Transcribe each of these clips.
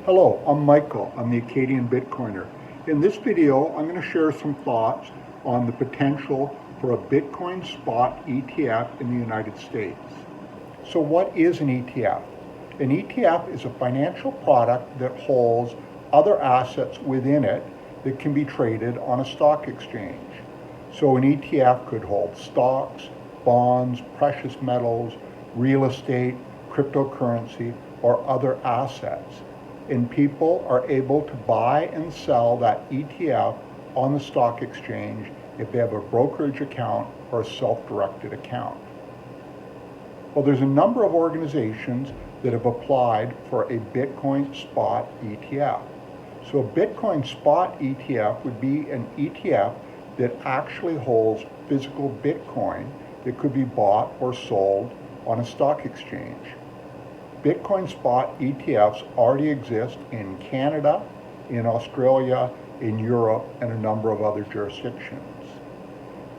Hello, I'm Michael. I'm the Acadian Bitcoiner. In this video, I'm going to share some thoughts on the potential for a Bitcoin spot ETF in the United States. So what is an ETF? An ETF is a financial product that holds other assets within it that can be traded on a stock exchange. So an ETF could hold stocks, bonds, precious metals, real estate, cryptocurrency, or other assets. And people are able to buy and sell that ETF on the stock exchange if they have a brokerage account or a self-directed account. Well, there's a number of organizations that have applied for a Bitcoin spot ETF. So a Bitcoin spot ETF would be an ETF that actually holds physical Bitcoin that could be bought or sold on a stock exchange. Bitcoin spot ETFs already exist in Canada, in Australia, in Europe, and a number of other jurisdictions.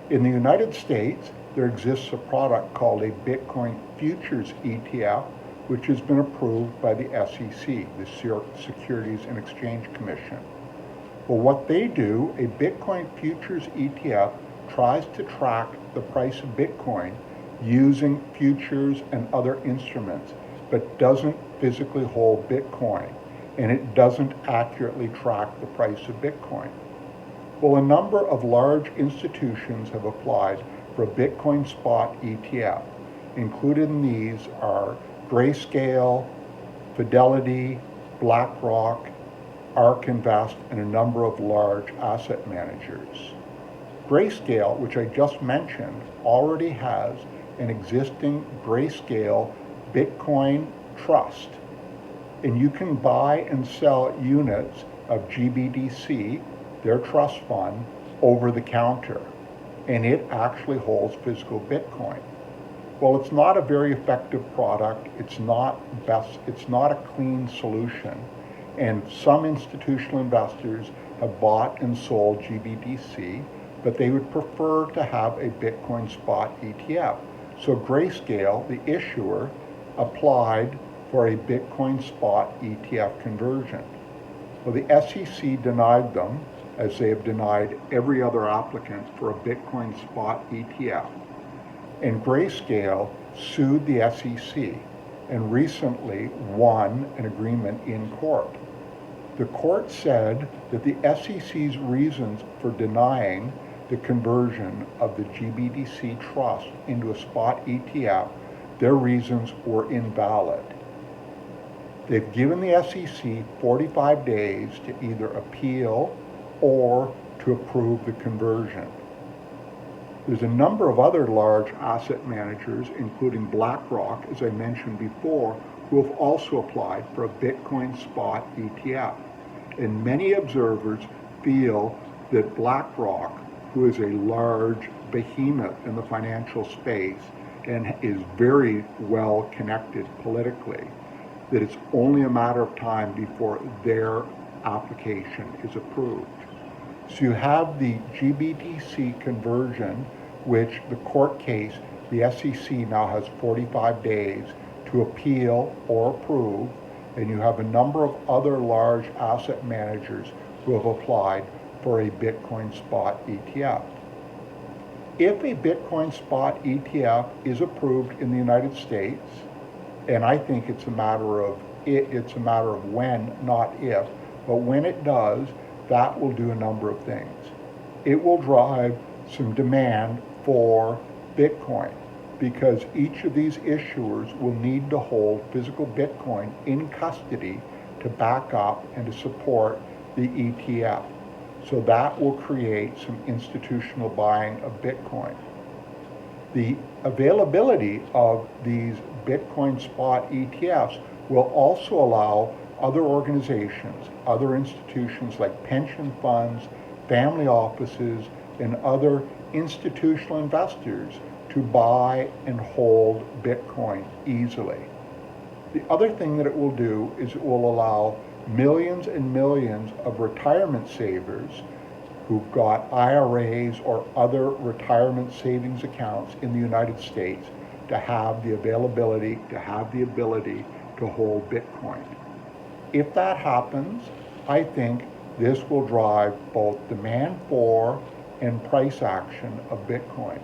In the United States, there exists a product called a Bitcoin futures ETF, which has been approved by the SEC, the Securities and Exchange Commission. Well, what they do, a Bitcoin futures ETF tries to track the price of Bitcoin using futures and other instruments, but doesn't physically hold Bitcoin, and it doesn't accurately track the price of Bitcoin. Well, a number of large institutions have applied for a Bitcoin spot ETF. Included in these are Grayscale, Fidelity, Blackrock, ARK Invest, and a number of large asset managers. Grayscale, which I just mentioned, already has an existing Grayscale Bitcoin trust, and you can buy and sell units of GBDC, their trust fund, over the counter, and it actually holds physical Bitcoin. Well, it's not a very effective product. It's not a clean solution, and some institutional investors have bought and sold GBDC, but they would prefer to have a Bitcoin spot ETF. So Grayscale, the issuer, applied for a Bitcoin spot ETF conversion. Well, the SEC denied them, as they have denied every other applicant for a Bitcoin spot ETF. And Grayscale sued the SEC and recently won an agreement in court. The court said that the SEC's reasons for denying the conversion of the GBDC trust into a spot ETF, their reasons were invalid. They've given the SEC 45 days to either appeal or to approve the conversion. There's a number of other large asset managers, including Blackrock, as I mentioned before, who have also applied for a Bitcoin spot ETF. And many observers feel that Blackrock, who is a large behemoth in the financial space and is very well connected politically, that it's only a matter of time before their application is approved. So you have the GBDC conversion, which the court case, the SEC now has 45 days to appeal or approve, and you have a number of other large asset managers who have applied for a Bitcoin spot ETF. If a Bitcoin spot ETF is approved in the United States, and I think it's a matter of when, not if, but when it does, that will do a number of things. It will drive some demand for Bitcoin because each of these issuers will need to hold physical Bitcoin in custody to back up and to support the ETF. So that will create some institutional buying of Bitcoin. The availability of these Bitcoin spot ETFs will also allow other organizations, other institutions like pension funds, family offices, and other institutional investors to buy and hold Bitcoin easily. The other thing that it will do is it will allow millions and millions of retirement savers who've got IRAs or other retirement savings accounts in the United States to have the availability, to have the ability to hold Bitcoin. If that happens, I think this will drive both demand for and price action of Bitcoin.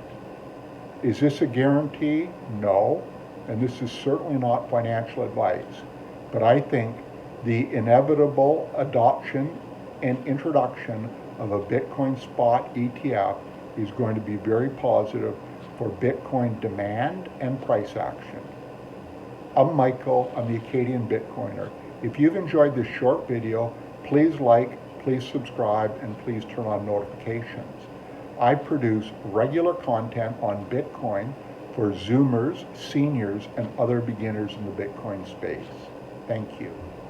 Is this a guarantee? No, and this is certainly not financial advice, but I think the inevitable adoption and introduction of a Bitcoin spot ETF is going to be very positive for Bitcoin demand and price action. I'm Michael, I'm the Acadian Bitcoiner. If you've enjoyed this short video, please like, please subscribe, and please turn on notifications. I produce regular content on Bitcoin for Zoomers, seniors, and other beginners in the Bitcoin space. Thank you.